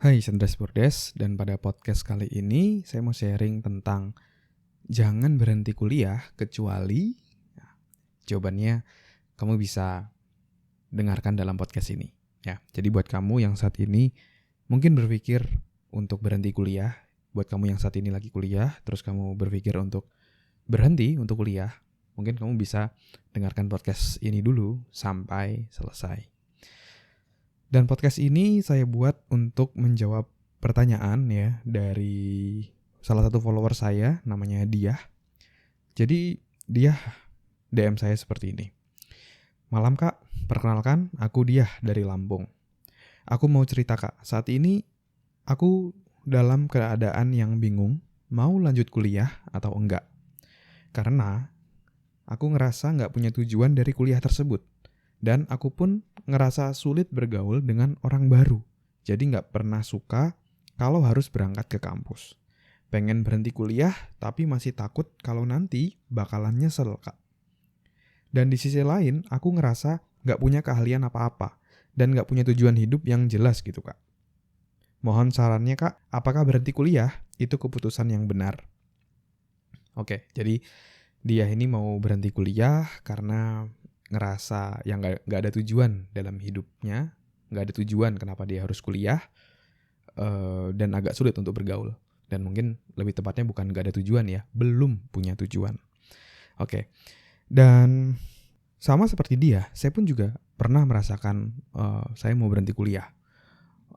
Hai, Sandras Burdes, dan pada podcast kali ini saya mau sharing tentang jangan berhenti kuliah kecuali jawabannya kamu bisa dengarkan dalam podcast ini. Ya, jadi buat kamu yang saat ini mungkin berpikir untuk berhenti kuliah, buat kamu yang saat ini lagi kuliah, terus kamu berpikir untuk berhenti untuk kuliah, mungkin kamu bisa dengarkan podcast ini dulu sampai selesai. Dan podcast ini saya buat untuk menjawab pertanyaan ya dari salah satu follower saya, namanya Diah. Jadi Diah DM saya seperti ini. Malam kak, perkenalkan aku Diah dari Lampung. Aku mau cerita kak, saat ini aku dalam keadaan yang bingung mau lanjut kuliah atau enggak. Karena aku ngerasa nggak punya tujuan dari kuliah tersebut. Dan aku pun ngerasa sulit bergaul dengan orang baru. Jadi nggak pernah suka kalau harus berangkat ke kampus. Pengen berhenti kuliah, tapi masih takut kalau nanti bakalan nyesel, Kak. Dan di sisi lain, aku ngerasa nggak punya keahlian apa-apa. Dan nggak punya tujuan hidup yang jelas gitu, Kak. Mohon sarannya, Kak, apakah berhenti kuliah itu keputusan yang benar? Oke, jadi dia ini mau berhenti kuliah karena ngerasa yang gak ada tujuan dalam hidupnya, gak ada tujuan kenapa dia harus kuliah, dan agak sulit untuk bergaul. Dan mungkin lebih tepatnya bukan gak ada tujuan ya, belum punya tujuan. Oke, dan sama seperti dia, saya pun juga pernah merasakan saya mau berhenti kuliah.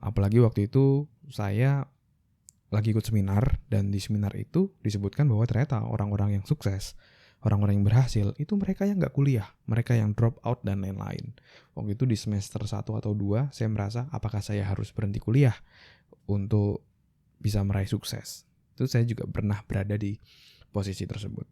Apalagi waktu itu saya lagi ikut seminar, dan di seminar itu disebutkan bahwa ternyata orang-orang yang sukses, orang-orang yang berhasil, itu mereka yang gak kuliah, mereka yang drop out dan lain-lain. Waktu itu di semester 1 atau 2, saya merasa apakah saya harus berhenti kuliah untuk bisa meraih sukses. Itu saya juga pernah berada di posisi tersebut.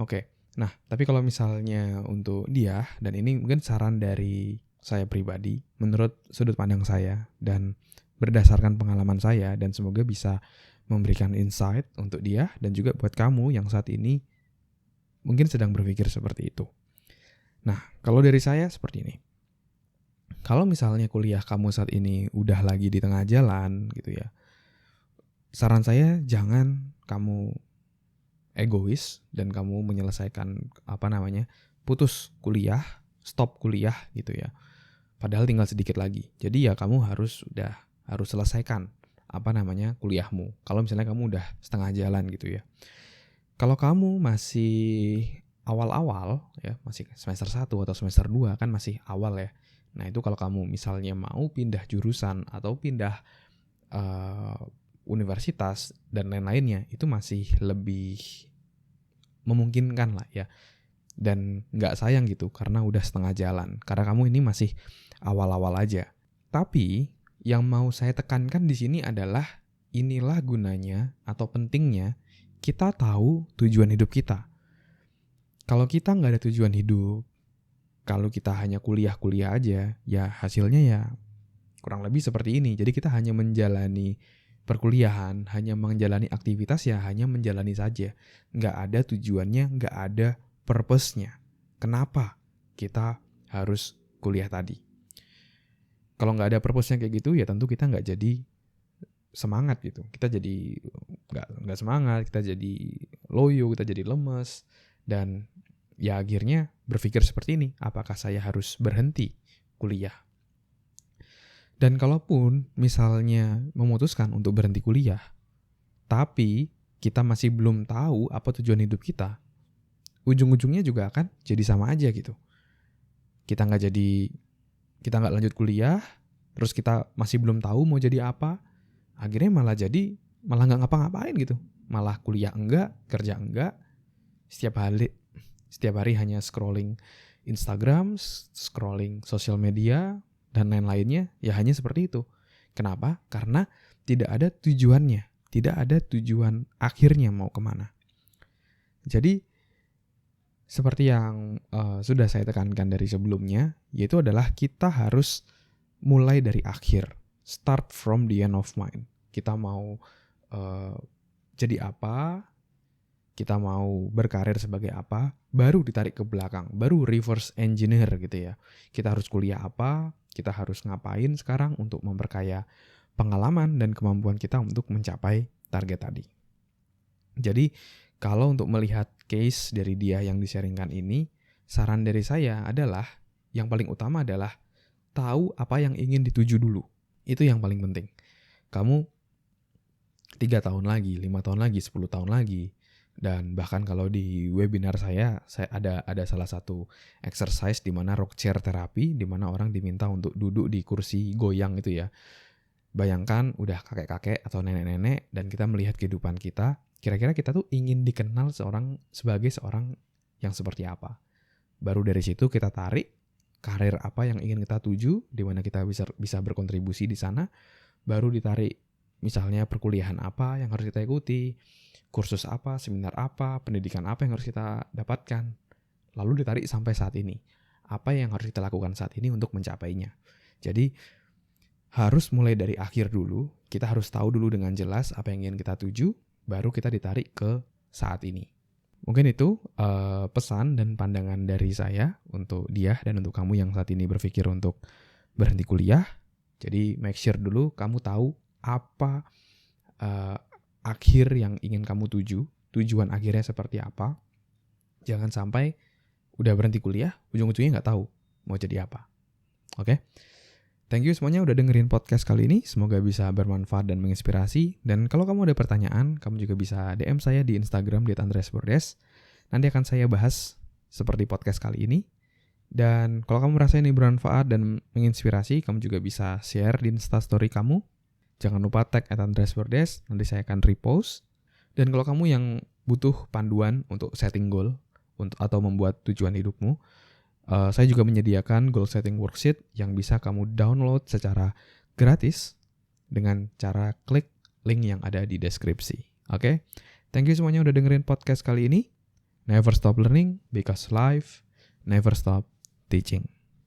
Oke, nah tapi kalau misalnya untuk dia, dan ini mungkin saran dari saya pribadi, menurut sudut pandang saya, dan berdasarkan pengalaman saya, dan semoga bisa memberikan insight untuk dia, dan juga buat kamu yang saat ini mungkin sedang berpikir seperti itu. Nah, kalau dari saya seperti ini. Kalau misalnya kuliah kamu saat ini udah lagi di tengah jalan gitu ya, saran saya jangan kamu egois dan kamu menyelesaikan putus kuliah, stop kuliah gitu ya. Padahal tinggal sedikit lagi. Jadi ya kamu harus selesaikan kuliahmu. Kalau misalnya kamu udah setengah jalan gitu ya. Kalau kamu masih awal-awal ya, masih semester 1 atau semester 2 kan masih awal ya. Nah, itu kalau kamu misalnya mau pindah jurusan atau pindah universitas dan lain-lainnya, itu masih lebih memungkinkan lah ya. Dan nggak sayang gitu karena udah setengah jalan. Karena kamu ini masih awal-awal aja. Tapi yang mau saya tekankan di sini adalah inilah gunanya atau pentingnya kita tahu tujuan hidup kita. Kalau kita nggak ada tujuan hidup, kalau kita hanya kuliah-kuliah aja, ya hasilnya ya kurang lebih seperti ini. Jadi kita hanya menjalani perkuliahan, hanya menjalani aktivitas ya hanya menjalani saja. Nggak ada tujuannya, nggak ada purpose-nya. Kenapa kita harus kuliah tadi? Kalau nggak ada purpose-nya kayak gitu, ya tentu kita nggak jadi semangat gitu. Kita jadi nggak semangat, kita jadi loyo, kita jadi lemes, dan ya akhirnya berpikir seperti ini, apakah saya harus berhenti kuliah? Dan kalaupun misalnya memutuskan untuk berhenti kuliah, tapi kita masih belum tahu apa tujuan hidup kita, ujung-ujungnya juga akan jadi sama aja gitu. Kita nggak lanjut kuliah, terus kita masih belum tahu mau jadi apa, akhirnya malah nggak ngapa-ngapain gitu. Malah kuliah enggak, kerja enggak, setiap hari hanya scrolling Instagram, scrolling sosial media, dan lain-lainnya, ya hanya seperti itu. Kenapa? Karena tidak ada tujuannya, tidak ada tujuan akhirnya mau kemana. Jadi, seperti yang sudah saya tekankan dari sebelumnya, yaitu adalah kita harus mulai dari akhir. Start from the end of mind. Kita mau jadi apa, kita mau berkarir sebagai apa, baru ditarik ke belakang, baru reverse engineer gitu ya. Kita harus kuliah apa, kita harus ngapain sekarang untuk memperkaya pengalaman dan kemampuan kita untuk mencapai target tadi. Jadi kalau untuk melihat case dari dia yang di-sharingkan ini, saran dari saya adalah yang paling utama adalah tahu apa yang ingin dituju dulu. Itu yang paling penting. Kamu 3 tahun lagi, 5 tahun lagi, 10 tahun lagi. Dan bahkan kalau di webinar saya ada salah satu exercise di mana rock chair terapi, di mana orang diminta untuk duduk di kursi goyang itu ya. Bayangkan udah kakek-kakek atau nenek-nenek dan kita melihat kehidupan kita, kira-kira kita tuh ingin dikenal sebagai seorang yang seperti apa. Baru dari situ kita tarik karir apa yang ingin kita tuju, di mana kita bisa berkontribusi di sana, baru ditarik misalnya perkuliahan apa yang harus kita ikuti, kursus apa, seminar apa, pendidikan apa yang harus kita dapatkan. Lalu ditarik sampai saat ini. Apa yang harus kita lakukan saat ini untuk mencapainya. Jadi harus mulai dari akhir dulu, kita harus tahu dulu dengan jelas apa yang ingin kita tuju, baru kita ditarik ke saat ini. Mungkin itu pesan dan pandangan dari saya untuk dia dan untuk kamu yang saat ini berpikir untuk berhenti kuliah. Jadi make sure dulu kamu tahu apa akhir yang ingin kamu tuju, tujuan akhirnya seperti apa. Jangan sampai udah berhenti kuliah, ujung-ujungnya nggak tahu mau jadi apa. Oke? Thank you semuanya udah dengerin podcast kali ini. Semoga bisa bermanfaat dan menginspirasi. Dan kalau kamu ada pertanyaan, kamu juga bisa DM saya di Instagram @andreasbordes. Nanti akan saya bahas seperti podcast kali ini. Dan kalau kamu merasa ini bermanfaat dan menginspirasi, kamu juga bisa share di Instastory kamu. Jangan lupa tag @andreasbordes, nanti saya akan repost. Dan kalau kamu yang butuh panduan untuk setting goal atau membuat tujuan hidupmu, saya juga menyediakan goal setting worksheet yang bisa kamu download secara gratis dengan cara klik link yang ada di deskripsi. Oke? Thank you semuanya udah dengerin podcast kali ini. Never stop learning because life never stop teaching.